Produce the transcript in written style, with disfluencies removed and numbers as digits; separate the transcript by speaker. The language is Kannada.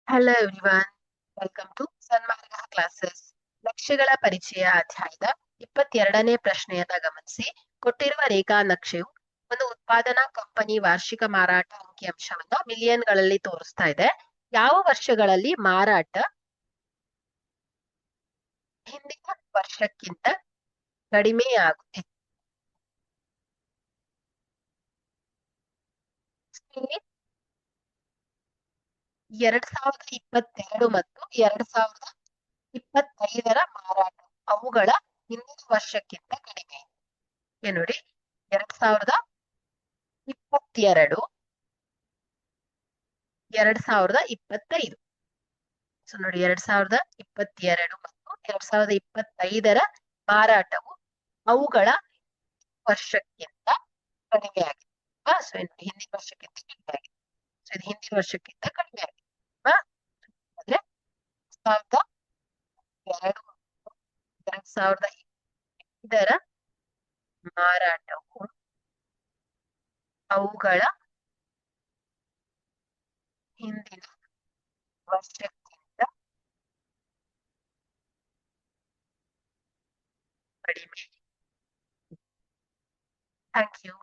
Speaker 1: Hello everyone, welcome to Sanmarga classes. ನಕ್ಷೆಗಳ ಪರಿಚಯ ಅಧ್ಯಾಯದ 22ನೇ ಪ್ರಶ್ನೆಯನ್ನ ಗಮನಿಸಿ. ಕೊಟ್ಟಿರುವ ರೇಖಾ ನಕ್ಷೆಯು ಒಂದು ಉತ್ಪಾದನಾ ಕಂಪನಿ ವಾರ್ಷಿಕ ಮಾರಾಟ ಅಂಕಿಅಂಶವನ್ನ ಮಿಲಿಯನ್ಗಳಲ್ಲಿ ತೋರಿಸ್ತಾ ಇದೆ. ಯಾವ ವರ್ಷಗಳಲ್ಲಿ ಮಾರಾಟ ಹಿಂದಿನ ವರ್ಷಕ್ಕಿಂತ ಕಡಿಮೆ ಆಗುತ್ತೆ? ಇಲ್ಲಿ 2022 ಮತ್ತು 2025ರ ಮಾರಾಟ ಅವುಗಳ ಹಿಂದಿನ ವರ್ಷಕ್ಕಿಂತ ಕಡಿಮೆ. ನೋಡಿ, 2022, 2025. ಸೊ ನೋಡಿ, 2022 ಮತ್ತು 2025ರ ಮಾರಾಟವು ಅವುಗಳ ವರ್ಷಕ್ಕಿಂತ ಕಡಿಮೆ ಆಗಿದೆ. ಸೊ ಹಿಂದಿನ ವರ್ಷಕ್ಕಿಂತ ಕಡಿಮೆ ಆಗಿದೆ. ಸೊ ಇದು ಹಿಂದಿನ ವರ್ಷಕ್ಕಿಂತ ಕಡಿಮೆ ಆಗಿದೆ. ಅಂದ್ರೆ 2002 2005ರ ಮಾರಾಟವು ಅವುಗಳ ಹಿಂದಿನ ವರ್ಷಕ್ಕಿಂತ ಕಡಿಮೆ. Thank you.